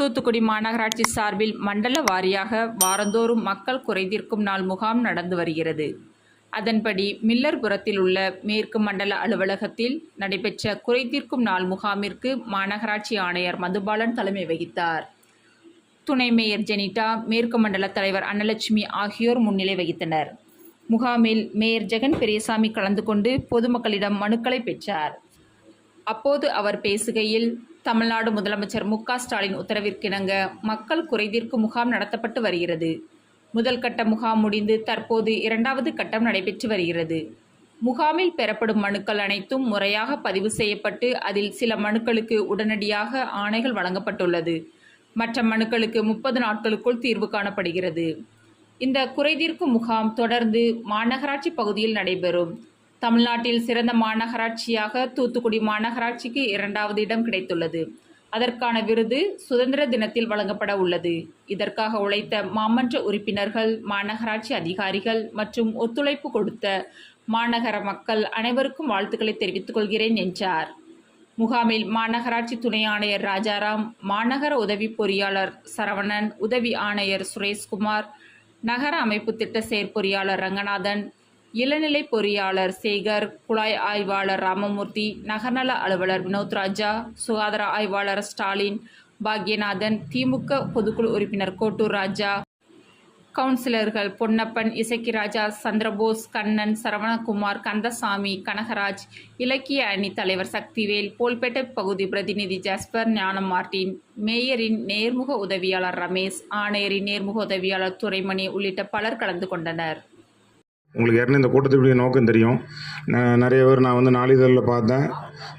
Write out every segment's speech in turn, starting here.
தூத்துக்குடி மாநகராட்சி சார்பில் மண்டல வாரியாக வாரந்தோறும் மக்கள் குறைதீர்க்கும் நாள் முகாம் நடந்து வருகிறது. அதன்படி மில்லர்புரத்தில் உள்ள மேற்கு மண்டல அலுவலகத்தில் நடைபெற்ற குறைதீர்க்கும் நாள் முகாமிற்கு மாநகராட்சி ஆணையர் மதுபாலன் தலைமை வகித்தார். துணை மேயர் ஜெனிட்டா, மேற்கு மண்டல தலைவர் அன்னலட்சுமி ஆகியோர் முன்னிலை வகித்தனர். முகாமில் மேயர் ஜெகன் பெரியசாமி கலந்து கொண்டு பொதுமக்களிடம் மனுக்களை பெற்றார். அப்போது அவர் பேசுகையில், தமிழ்நாடு முதலமைச்சர் மு.க.ஸ்டாலின் உத்தரவிற்கிணங்க மக்கள் குறைதீர்க்கும் முகாம் நடத்தப்பட்டு வருகிறது. முதல் கட்ட முகாம் முடிந்து தற்போது இரண்டாவது கட்டம் நடைபெற்று வருகிறது. முகாமில் பெறப்படும் மனுக்கள் அனைத்தும் முறையாக பதிவு செய்யப்பட்டு அதில் சில மனுக்களுக்கு உடனடியாக ஆணைகள் வழங்கப்பட்டுள்ளது. மற்ற மனுக்களுக்கு 30 நாட்களுக்குள் தீர்வு காணப்படுகிறது. இந்த குறைதீர்க்கும் முகாம் தொடர்ந்து மாநகராட்சி பகுதியில் நடைபெறும். தமிழ்நாட்டில் சிறந்த மாநகராட்சியாக தூத்துக்குடி மாநகராட்சிக்கு 2வது இடம் கிடைத்துள்ளது. அதற்கான விருது சுதந்திர தினத்தில் வழங்கப்பட உள்ளது. இதற்காக உழைத்த மாமன்ற உறுப்பினர்கள், மாநகராட்சி அதிகாரிகள் மற்றும் ஒத்துழைப்பு கொடுத்த மாநகர மக்கள் அனைவருக்கும் வாழ்த்துக்களை தெரிவித்துக் கொள்கிறேன் என்றார். முகாமில் மாநகராட்சி துணை ஆணையர் ராஜாராம், மாநகர உதவி பொறியாளர் சரவணன், உதவி ஆணையர் சுரேஷ்குமார், நகர அமைப்பு திட்ட செயற்பொறியாளர் ரங்கநாதன், இளநிலை பொறியாளர் சேகர், குழாய் ஆய்வாளர் ராமமூர்த்தி, நகர்நல அலுவலர் வினோத்ராஜா, சுகாதார ஆய்வாளர் ஸ்டாலின், பாக்யநாதன், திமுக பொதுக்குழு உறுப்பினர் கோட்டூர் ராஜா, கவுன்சிலர்கள் பொன்னப்பன், இசக்கிராஜா, சந்திரபோஸ், கண்ணன், சரவணகுமார், கந்தசாமி, கனகராஜ், இலக்கிய அணி தலைவர் சக்திவேல், போல்பேட்டை பகுதி பிரதிநிதி ஜாஸ்பர், ஞானம் மார்டின், மேயரின் நேர்முக உதவியாளர் ரமேஷ், ஆணையரின் நேர்முக உதவியாளர் துரைமணி உள்ளிட்ட பலர் கலந்து கொண்டனர். உங்களுக்கு ஏற்கனவே இந்த கூட்டத்துடைய நோக்கம் தெரியும். நிறைய பேர் நான் நாளிதழில் பார்த்தேன்,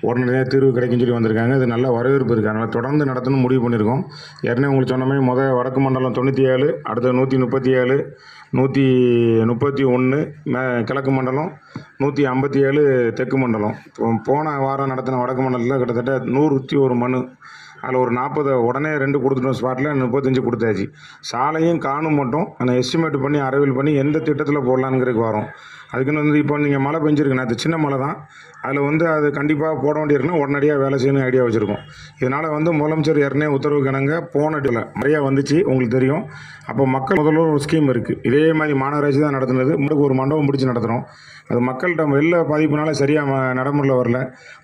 உடனடியாக தீர்வு கிடைக்குன்னு சொல்லி வந்திருக்காங்க. இது நல்ல வரவேற்பு இருக்குது. அதனால் தொடர்ந்து நடத்தணும்னு முடிவு பண்ணியிருக்கோம். ஏற்கனவே உங்களுக்கு சொன்ன மாதிரி வடக்கு மண்டலம் 97, அடுத்த 137, 131 கிழக்கு மண்டலம், 157 தெற்கு மண்டலம். போன வாரம் நடத்தின வடக்கு மண்டலத்தில் கிட்டத்தட்ட 101 மனு. அதில் ஒரு 40 உடனே 2 கொடுத்துட்டோம். ஸ்பாட்டில் 35 கொடுத்தாச்சு. சாலையும் காணும் மட்டும் அந்த எஸ்டிமேட் பண்ணி அரைவில் பண்ணி எந்த திட்டத்தில் போடலாங்கிறதுக்கு வரோம். அதுக்குன்னு இப்போ நீங்கள் மழை பெஞ்சிருக்கு, அது சின்ன மழை தான். அதில் அது கண்டிப்பாக போட வேண்டியிருக்குன்னா உடனடியாக வேலை செய்யணும் ஐடியா வச்சுருக்கோம். இதனால் முதலமைச்சர் ஏற்கனவே உத்தரவு கிணங்க போன நிறையா வந்துச்சு, உங்களுக்கு தெரியும். அப்போ மக்கள் முதல்ல ஒரு ஸ்கீம் இருக்குது. இதே மாதிரி மாநகராட்சி தான் நடத்துனது. ஒரு மண்டபம் பிடிச்சி நடத்துகிறோம். அது மக்கள்கிட்ட வெள்ள பாதிப்புனால சரியாக நடைமுறையில் வரல.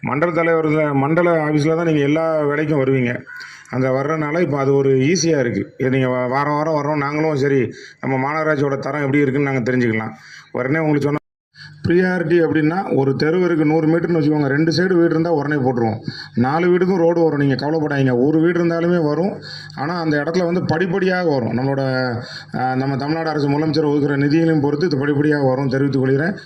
மண்டல தலைவர் மண்டல ஆஃபீஸில் தான் நீங்கள் எல்லா வேலைக்கும் வருவீங்க. அந்த வர்றதுனால இப்போ அது ஒரு ஈஸியாக இருக்குது. இது நீங்கள் வாரம் வாரம் வர்றோம், நாங்களும் சரி நம்ம மாநகராட்சியோட தரம் எப்படி இருக்குதுன்னு நாங்கள் தெரிஞ்சுக்கலாம். உடனே உங்களுக்கு சொன்ன ப்ரியாரிட்டி அப்படின்னா, ஒரு தெருவிற்கு 100 மீட்டர்னு வச்சுக்கோங்க. 2 சைடு வீடு இருந்தால் உடனே போட்டுருவோம். 4 வீடுக்கும் ரோடு வரும், நீங்கள் கவலைப்படாதீங்க. ஒரு வீடு இருந்தாலுமே வரும். ஆனால் அந்த இடத்துல படிப்படியாக வரும். நம்ம தமிழ்நாடு அரசு முதலமைச்சர் ஒதுக்குற நிதிகளையும் பொறுத்து இது படிப்படியாக வரும், தெரிவித்துக் கொள்கிறேன்.